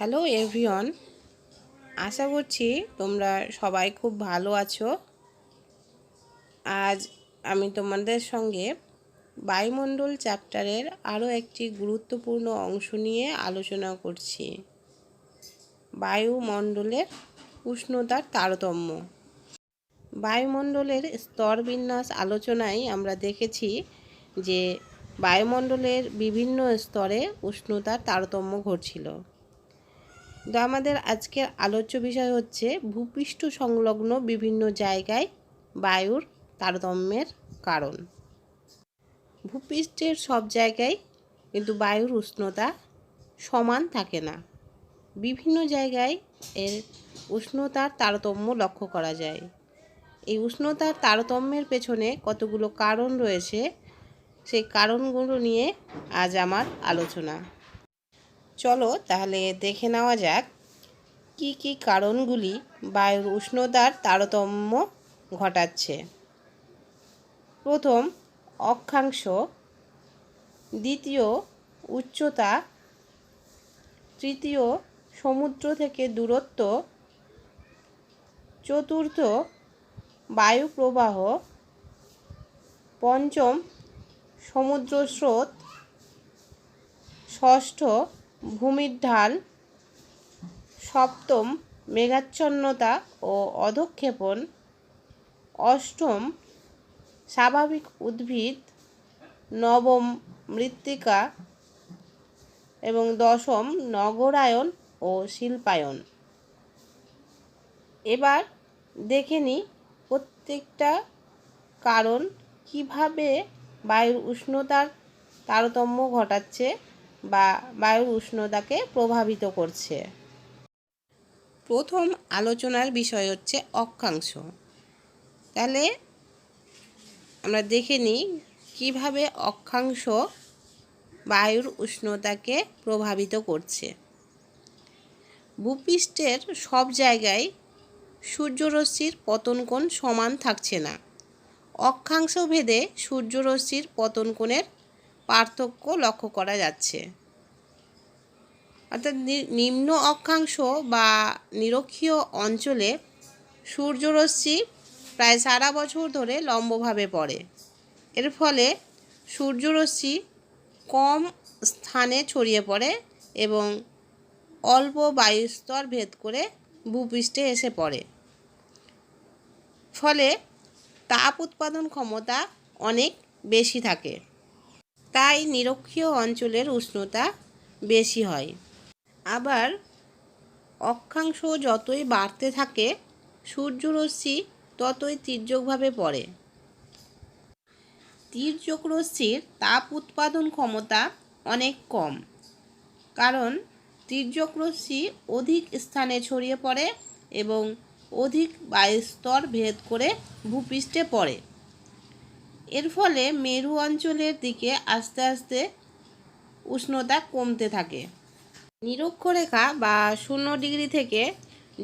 Hello everyone, আশা করছি তোমরা সবাই খুব ভালো আছো। আজ আমি তোমাদের সঙ্গে বায়ুমণ্ডল চ্যাপ্টারের আরও একটি গুরুত্বপূর্ণ অংশ নিয়ে আলোচনা করছি। বায়ুমণ্ডলের উষ্ণতার তারতম্য। বায়ুমণ্ডলের স্তরবিন্যাস আলোচনায় আমরা দেখেছি যে বায়ুমণ্ডলের বিভিন্ন স্তরে উষ্ণতার তারতম্য ঘটছিল। তো আমাদের আজকের আলোচ্য বিষয় হচ্ছে ভূপৃষ্ঠ সংলগ্ন বিভিন্ন জায়গায় বায়ুর তারতম্যের কারণ। ভূপৃষ্ঠের সব জায়গায় কিন্তু বায়ুর উষ্ণতা সমান থাকে না। বিভিন্ন জায়গায় এর উষ্ণতার তারতম্য লক্ষ্য করা যায়। এই উষ্ণতার তারতম্যের পেছনে কতগুলো কারণ রয়েছে, সেই কারণগুলো নিয়ে আজ আমার আলোচনা। চলো তাহলে দেখে নেওয়া যাক কি কি কারণগুলি বায়ুর উষ্ণতার তারতম্য ঘটাচ্ছে। প্রথম, অক্ষাংশ। দ্বিতীয়, উচ্চতা। তৃতীয়, সমুদ্র থেকে দূরত্ব। চতুর্থ, বায়ু প্রবাহ। পঞ্চম, সমুদ্র স্রোত। ষষ্ঠ, ভূমির ঢাল। সপ্তম, মেঘাচ্ছন্নতা ও অধঃক্ষেপণ। অষ্টম, স্বাভাবিক উদ্ভিদ। নবম, মৃত্তিকা। এবং দশম, নগরায়ন ও শিল্পায়ন। এবার দেখে নিই প্রত্যেকটা কারণ কিভাবে বায়ুর উষ্ণতার তারতম্য ঘটাচ্ছে বা বায়ুর উষ্ণতাকে প্রভাবিত করছে। প্রথম আলোচনার বিষয় হচ্ছে অক্ষাংশ। তাহলে আমরা দেখে নিই কীভাবে অক্ষাংশ বায়ুর উষ্ণতাকে প্রভাবিত করছে। ভূপৃষ্ঠের সব জায়গায় সূর্যরশ্মির পতন কোণ সমান থাকছে না। অক্ষাংশ ভেদে সূর্যরশ্মির পতন কোণের পার্থক্য লক্ষ্য করা যাচ্ছে। অর্থাৎ নিম্ন অক্ষাংশ বা নিরক্ষীয় অঞ্চলে সূর্যরশ্মি প্রায় সারা বছর ধরে লম্বভাবে পড়ে। এর ফলে সূর্যরশ্মি কম স্থানে ছড়িয়ে পড়ে এবং অল্প বায়ুস্তর ভেদ করে ভূপৃষ্ঠে এসে পড়ে। ফলে তাপ উৎপাদন ক্ষমতা অনেক বেশি থাকে। তাই নিরক্ষীয় অঞ্চলের উষ্ণতা বেশি হয়। আবার অক্ষাংশ যতই বাড়তে থাকে সূর্যরশ্মি ততই তির্যকভাবে পড়ে। তির্যক রশ্মির তাপ উৎপাদন ক্ষমতা অনেক কম, কারণ তির্যক রশ্মি অধিক স্থানে ছড়িয়ে পড়ে এবং অধিক বায়ুস্তর ভেদ করে ভূপৃষ্ঠে পড়ে। এর ফলে মেরু অঞ্চলের দিকে আস্তে আস্তে উষ্ণতা কমতে থাকে। নিরক্ষরেখা বা 0 ডিগ্রি থেকে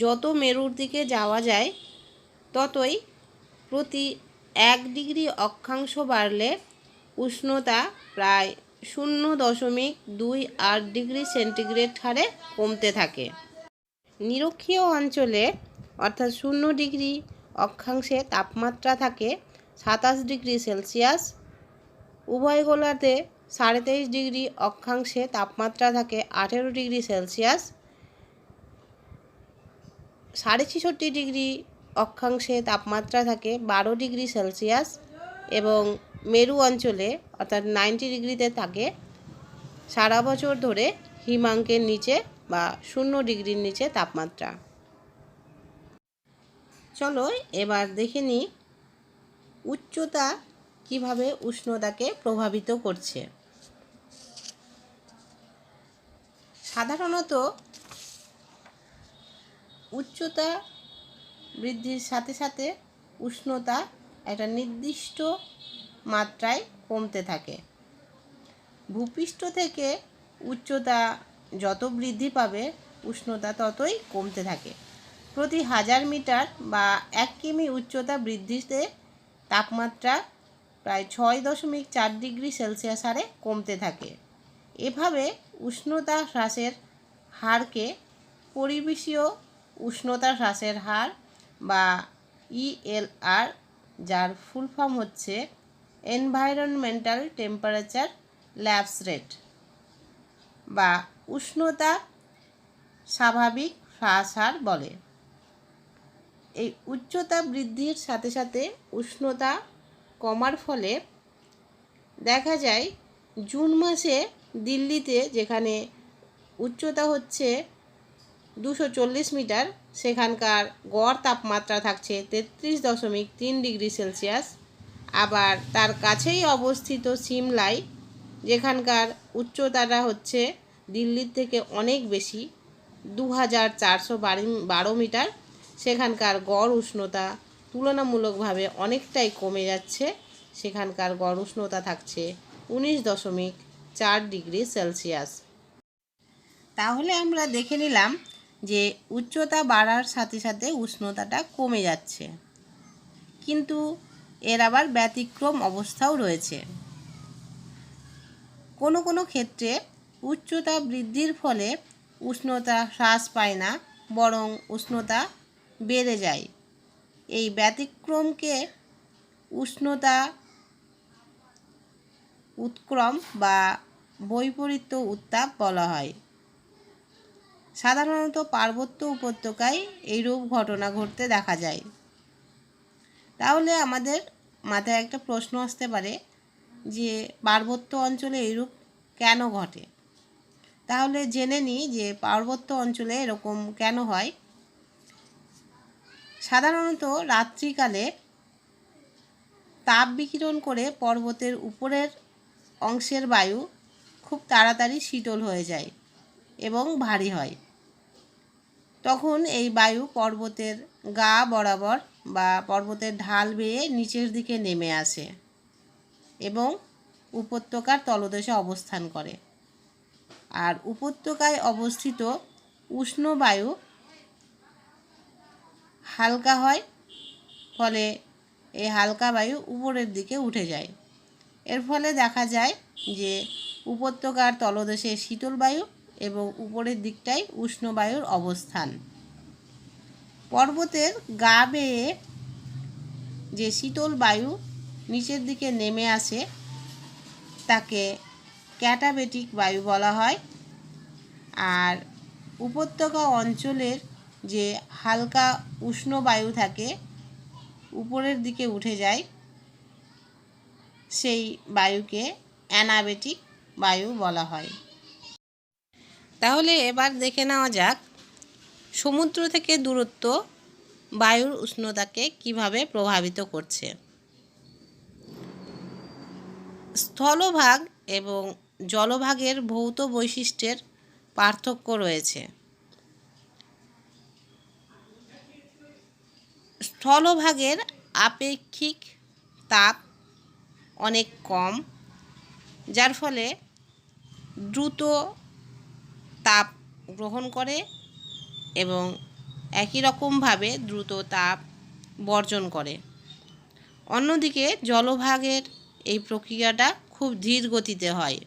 যত মেরুর দিকে যাওয়া যায় ততই প্রতি 1 ডিগ্রি অক্ষাংশ বাড়লে উষ্ণতা প্রায় 0.28 ডিগ্রি সেন্টিগ্রেড হারে কমতে থাকে। নিরক্ষীয় অঞ্চলে অর্থাৎ 0 ডিগ্রি অক্ষাংশে তাপমাত্রা থাকে 27 ডিগ্রি সেলসিয়াস। উভয় গোলার্ধে 23.5 ডিগ্রি অক্ষাংশে তাপমাত্রা থাকে 18 ডিগ্রি সেলসিয়াস। 66.5 ডিগ্রি অক্ষাংশে তাপমাত্রা থাকে 12 ডিগ্রি সেলসিয়াস এবং মেরু অঞ্চলে অর্থাৎ 90 ডিগ্রিতে থাকে সারা বছর ধরে হিমাঙ্কের নিচে বা 0 ডিগ্রির নিচে তাপমাত্রা। চলো এবার দেখে নিই উচ্চতা কিভাবে উষ্ণতাকে প্রভাবিত করছে। সাধারণত উচ্চতা বৃদ্ধির সাথে সাথে উষ্ণতা একটা নির্দিষ্ট মাত্রায় কমতে থাকে। ভূপৃষ্ঠ থেকে উচ্চতা যত বৃদ্ধি পাবে উষ্ণতা ততই কমতে থাকে। প্রতি 1000 মিটার বা 1 কিমি উচ্চতা বৃদ্ধিতে তাপমাত্রা প্রায় 6.4 ডিগ্রি সেলসিয়াস হারে কমতে থাকে। এভাবে উষ্ণতা হ্রাসের হারকে পরিবেশীয় উষ্ণতা হ্রাসের হার বা ELR, যার ফুল ফর্ম হচ্ছে এনভায়রনমেন্টাল টেম্পারেচার ল্যাপস রেট, বা উষ্ণতা স্বাভাবিক হ্রাস হার বলে। এই উচ্চতা বৃদ্ধির সাথে সাথে উষ্ণতা কমার ফলে দেখা যায় জুন মাসে দিল্লিতে, যেখানে উচ্চতা হচ্ছে 240 মিটার, সেখানকার গড় তাপমাত্রা থাকছে 33.3 ডিগ্রি সেলসিয়াস। আবার তার কাছেই অবস্থিত সিমলায়, যেখানকার উচ্চতাটা হচ্ছে দিল্লির থেকে অনেক বেশি, 2412 মিটার, সেখানকার গড় উষ্ণতা তুলনামূলকভাবে অনেকটাই কমে যাচ্ছে। সেখানকার গড় উষ্ণতা থাকছে 19.4 ডিগ্রি সেলসিয়াস। তাহলে আমরা দেখে নিলাম যে উচ্চতা বাড়ার সাথে সাথে উষ্ণতাটা কমে যাচ্ছে, কিন্তু এর আবার ব্যতিক্রম অবস্থাও রয়েছে। কোনো কোনো ক্ষেত্রে উচ্চতা বৃদ্ধির ফলে উষ্ণতা হ্রাস পায় না, বরং উষ্ণতা বেড়ে যায়। এই ব্যতিক্রমকে উষ্ণতা উৎক্রম বা বৈপরীত্য উত্তাপ বলা হয়। সাধারণত পার্বত্য উপত্যকায় এইরূপ ঘটনা ঘটতে দেখা যায়। তাহলে আমাদের মাথায় একটা প্রশ্ন আসতে পারে যে পার্বত্য অঞ্চলে এইরূপ কেন ঘটে। তাহলে জেনে নিই যে পার্বত্য অঞ্চলে এরকম কেন হয়। সাধারণত রাত্রিকালে তাপ বিকিরণ করে পর্বতের উপরের অংশের বায়ু খুব তাড়াতাড়ি শীতল হয়ে যায় এবং ভারী হয়। তখন এই বায়ু পর্বতের গা বরাবর বা পর্বতের ঢাল বেয়ে নিচের দিকে নেমে আসে এবং উপত্যকার তলদেশে অবস্থান করে। আর উপত্যকায় অবস্থিত উষ্ণ বায়ু হালকা হয়, ফলে এই হালকা বায়ু উপরের দিকে উঠে যায়। এর ফলে দেখা যায় যে উপত্যকার তলদেশে শীতল বায়ু এবং উপরের দিকটায় উষ্ণ বায়ুর অবস্থান। পর্বতের গা বেয়ে যে শীতল বায়ু নিচের দিকে নেমে আসে তাকে ক্যাটাবেটিক বায়ু বলা হয়। আর উপত্যকা অঞ্চলের যে হালকা উষ্ণ বায়ু থাকে উপরের দিকে উঠে যায়, সেই বায়ুকে অ্যানাবেটিক বায়ু বলা হয়। তাহলে এবার দেখে নেওয়া যাক সমুদ্র থেকে দূরত্ব বায়ুর উষ্ণতাকে কিভাবে প্রভাবিত করছে। স্থলভাগ এবং জলভাগের ভৌত বৈশিষ্ট্যের পার্থক্য রয়েছে। স্থলভাগের আপেক্ষিক তাপ অনেক কম, যার ফলে দ্রুত তাপ গ্রহণ করে এবং একই রকমভাবে দ্রুত তাপ বর্জন করে। অন্যদিকে জলভাগের এই প্রক্রিয়াটা খুব ধীর গতিতে হয়।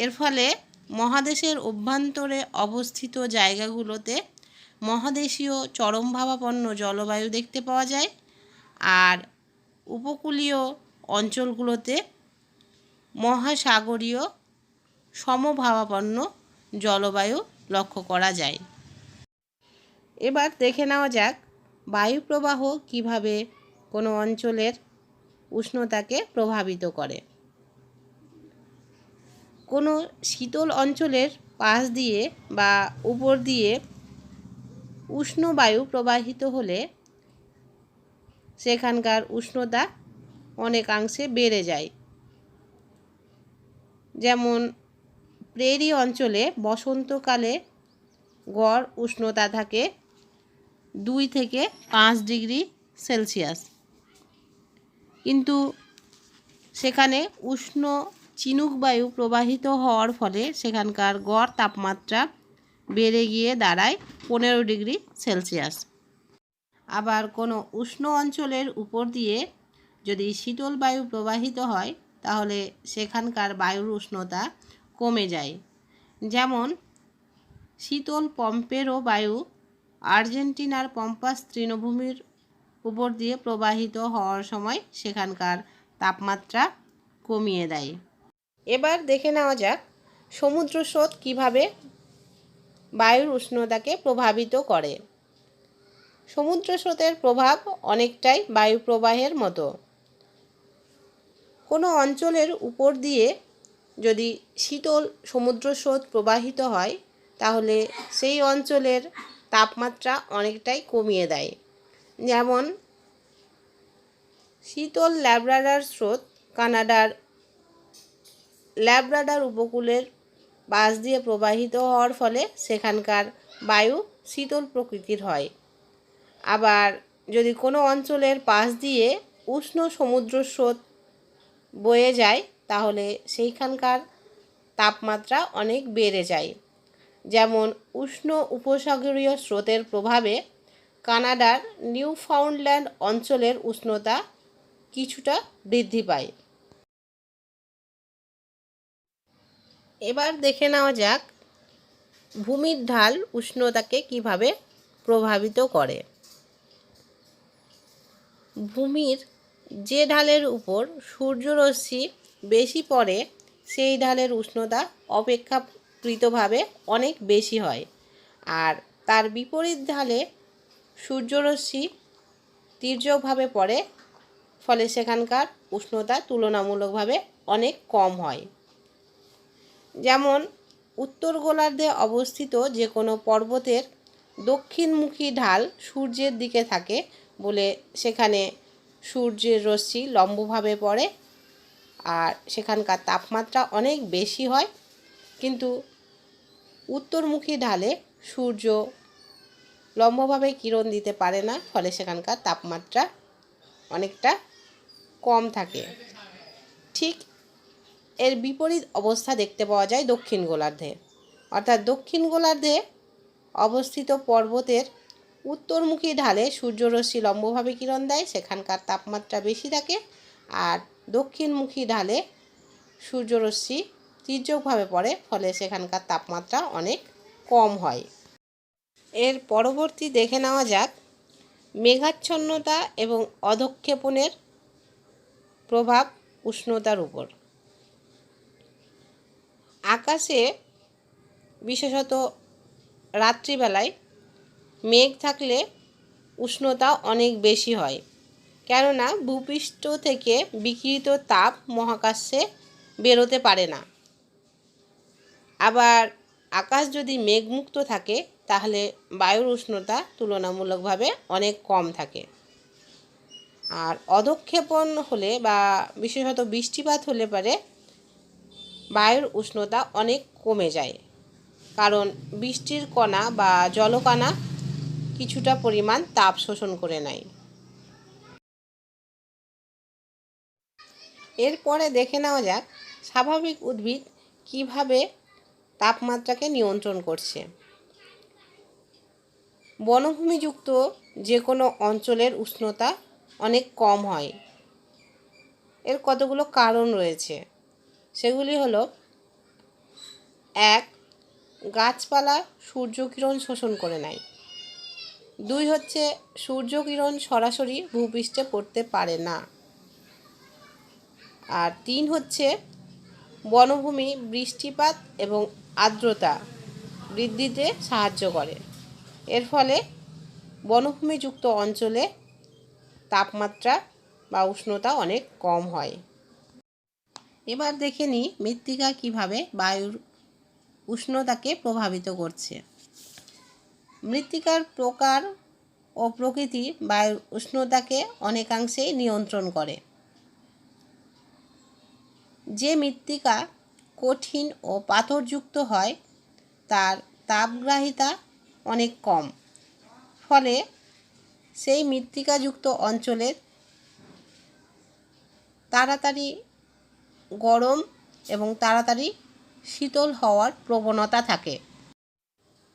এর ফলে মহাদেশের অভ্যন্তরে অবস্থিত জায়গাগুলোতে মহাদেশীয় চরমভাবাপন্ন জলবায়ু দেখতে পাওয়া যায়, আর উপকূলীয় অঞ্চলগুলোতে মহাসাগরীয় সমভাবাপন্ন জলবায়ু লক্ষ্য করা যায়। এবার দেখে নেওয়া যাক বায়ুপ্রবাহ কিভাবে কোনো অঞ্চলের উষ্ণতাকে প্রভাবিত করে। কোনো শীতল অঞ্চলের পাশ দিয়ে বা উপর দিয়ে উষ্ণ বায়ু প্রবাহিত হলে সেখানকার উষ্ণতা অনেকাংশে বেড়ে যায়। যেমন প্রেরি অঞ্চলে বসন্তকালে গড় উষ্ণতা থাকে 2 থেকে 5 ডিগ্রি সেলসিয়াস, কিন্তু সেখানে উষ্ণ চিনুক বায়ু প্রবাহিত হওয়ার ফলে সেখানকার গড় তাপমাত্রা বেড়ে গিয়ে দাঁড়ায় 15 ডিগ্রি সেলসিয়াস। আবার কোনো উষ্ণ অঞ্চলের উপর দিয়ে যদি শীতল বায়ু প্রবাহিত হয় তাহলে সেখানকার বায়ুর উষ্ণতা কমে যায়। যেমন শীতল পম্পেরো বায়ু আর্জেন্টিনার পম্পাস তৃণভূমির উপর দিয়ে প্রবাহিত হওয়ার সময় সেখানকার তাপমাত্রা কমিয়ে দেয়। এবার দেখে নেওয়া যাক সমুদ্র স্রোত কীভাবে বায়ুর উষ্ণতাকে প্রভাবিত করে। সমুদ্র স্রোতের প্রভাব অনেকটাই বায়ু প্রবাহের মতো। কোনো অঞ্চলের উপর দিয়ে যদি শীতল সমুদ্র স্রোত প্রবাহিত হয় তাহলে সেই অঞ্চলের তাপমাত্রা অনেকটাই কমিয়ে দেয়। যেমন শীতল ল্যাব্রাডার স্রোত কানাডার ল্যাব্রাডার উপকূলের পাশ দিয়ে প্রবাহিত হওয়ার ফলে সেখানকার বায়ু শীতল প্রকৃতির হয়। আবার যদি কোনো অঞ্চলের পাশ দিয়ে উষ্ণ সমুদ্র স্রোত বয়ে যায় তাহলে সেইখানকার তাপমাত্রা অনেক বেড়ে যায়। যেমন উষ্ণ উপসাগরীয় স্রোতের প্রভাবে কানাডার নিউফাউন্ডল্যান্ড অঞ্চলের উষ্ণতা কিছুটা বৃদ্ধি পায়। এবার দেখে নেওয়া যাক ভূমির ঢাল উষ্ণতাকে কিভাবে প্রভাবিত করে। ভূমির যে ঢালের উপর সূর্যরশ্মি বেশি পড়ে সেই ঢালের উষ্ণতা অপেক্ষাকৃতভাবে অনেক বেশি হয়, আর তার বিপরীত ঢালে সূর্যরশ্মি তীর্যকভাবে পড়ে, ফলে সেখানকার উষ্ণতা তুলনামূলকভাবে অনেক কম হয়। যেমন উত্তর গোলার্ধে অবস্থিত যে কোনো পর্বতের দক্ষিণমুখী ঢাল সূর্যের দিকে থাকে বলে সেখানে সূর্যের রশ্মি লম্বভাবে পড়ে আর সেখানকার তাপমাত্রা অনেক বেশি হয়। কিন্তু উত্তরমুখী ঢালে সূর্য লম্বভাবে কিরণ দিতে পারে না, ফলে সেখানকার তাপমাত্রা অনেকটা কম থাকে। ঠিক এর বিপরীত অবস্থা দেখতে পাওয়া যায় দক্ষিণ গোলার্ধে। অর্থাৎ দক্ষিণ গোলার্ধে অবস্থিত পর্বতের উত্তরমুখী ঢালে সূর্যরশ্মি লম্বভাবে কিরণ দেয়, সেখানকার তাপমাত্রা বেশি থাকে, আর দক্ষিণমুখী ঢালে সূর্যরশ্মি তীর্যকভাবে পড়ে, ফলে সেখানকার তাপমাত্রা অনেক কম হয়। এর পরবর্তী দেখে নেওয়া যাক মেঘাচ্ছন্নতা এবং অধঃক্ষেপণের প্রভাব উষ্ণতার উপর। আকাশে বিশেষত রাত্রিবেলায় মেঘ থাকলে উষ্ণতা অনেক বেশি হয়, কেননা ভূপৃষ্ঠ থেকে বিকিরিত তাপ মহাকাশে বেরোতে পারে না। আবার আকাশ যদি মেঘমুক্ত থাকে তাহলে বায়ুর উষ্ণতা তুলনামূলকভাবে অনেক কম থাকে। আর অধঃক্ষেপণ হলে বা বিশেষত বৃষ্টিপাত হলে পারে বায়ুর উষ্ণতা অনেক কমে যায়, কারণ বৃষ্টির কণা বা জলকণা কিছুটা পরিমাণ তাপ শোষণ করে নেয়। এরপরে দেখে নেওয়া যাক স্বাভাবিক উদ্ভিদ কিভাবে তাপমাত্রাকে নিয়ন্ত্রণ করছে। বনভূমিযুক্ত যে কোনো অঞ্চলের উষ্ণতা অনেক কম হয়। এর কতগুলো কারণ রয়েছে, সেগুলি হলো: 1. গাছপালা সূর্যকিরণ শোষণ করে নেয়। 2 হচ্ছে সূর্যকিরণ সরাসরি ভূপৃষ্ঠে পড়তে পারে না। আর 3 হচ্ছে বনভূমি বৃষ্টিপাত এবং আর্দ্রতা বৃদ্ধিতে সাহায্য করে। এর ফলে বনভূমিযুক্ত অঞ্চলে তাপমাত্রা বা উষ্ণতা অনেক কম হয়। এবার দেখে নিই মৃত্তিকা কিভাবে বায়ুর উষ্ণতাকে প্রভাবিত করছে। মৃত্তিকার প্রকার ও প্রকৃতি বায়ুর উষ্ণতাকে অনেকাংশেই নিয়ন্ত্রণ করে। যে মৃত্তিকা কঠিন ও পাথরযুক্ত হয় তার তাপগ্রাহিতা অনেক কম, ফলে সেই মৃত্তিকাযুক্ত অঞ্চলের তাড়াতাড়ি গরম এবং তাড়াতাড়ি শীতল হওয়ার প্রবণতা থাকে।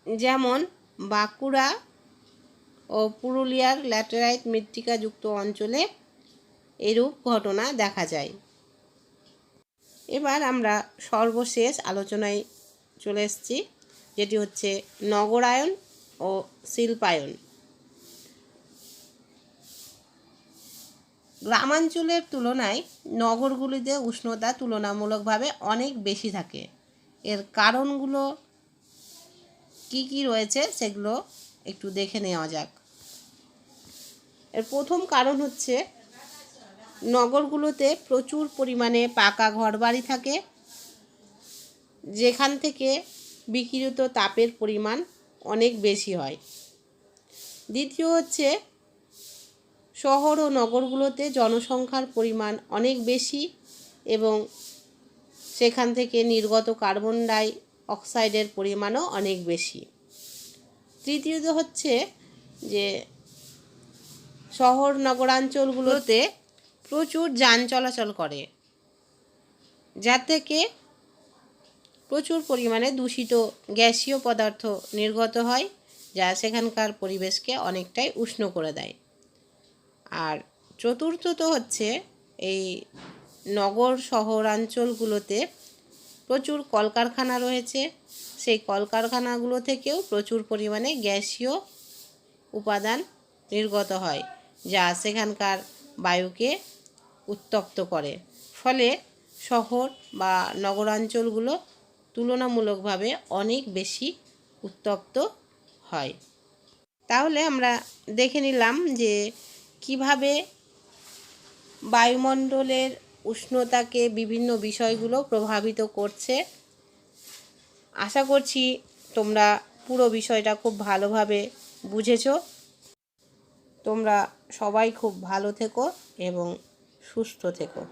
যেমন বাঁকুড়া ও পুরুলিয়ার ল্যাটেরাইট মৃত্তিকাযুক্ত অঞ্চলে এরূপ ঘটনা দেখা যায়। এবার আমরা সর্বশেষ আলোচনায় চলে এসেছি যেটি হচ্ছে নগরায়ন ও শিল্পায়ন। গ্রামাঞ্চলের তুলনায় নগরগুলিতে উষ্ণতা তুলনামূলকভাবে অনেক বেশি থাকে। এর কারণগুলো কি কি রয়েছে সেগুলো একটু দেখে নেওয়া যাক। এর প্রথম কারণ হচ্ছে নগরগুলোতে প্রচুর পরিমাণে পাকা ঘরবাড়ি থাকে, যেখান থেকে বিকিরিত তাপের পরিমাণ অনেক বেশি হয়। দ্বিতীয় হচ্ছে শহর ও নগরগুলোতে জনসংখ্যার পরিমাণ অনেক বেশি এবং সেখান থেকে নির্গত কার্বন ডাই অক্সাইডের পরিমাণও অনেক বেশি। তৃতীয়ত হচ্ছে যে শহর নগরাঞ্চলগুলোতে প্রচুর যান চলাচল করে, যা থেকে প্রচুর পরিমাণে দূষিত গ্যাসীয় পদার্থ নির্গত হয়, যা সেখানকার পরিবেশকে অনেকটাই উষ্ণ করে দেয়। আর চতুর্থত হচ্ছে এই নগর শহরাঞ্চলগুলোতে প্রচুর কলকারখানা রয়েছে, সেই কলকারখানাগুলো থেকেও প্রচুর পরিমাণে গ্যাসীয় উপাদান নির্গত হয়, যা সেখানকার বায়ুকে উত্তপ্ত করে। ফলে শহর বা নগরাঞ্চলগুলো তুলনামূলকভাবে অনেক বেশি উত্তপ্ত হয়। তাহলে আমরা দেখে নিলাম যে কিভাবে বায়ুমণ্ডলের উষ্ণতাকে বিভিন্ন বিষয়গুলো প্রভাবিত করছে। আশা করছি তোমরা পুরো বিষয়টা খুব ভালোভাবে বুঝেছো। তোমরা সবাই খুব ভালো থেকো এবং সুস্থ থেকো।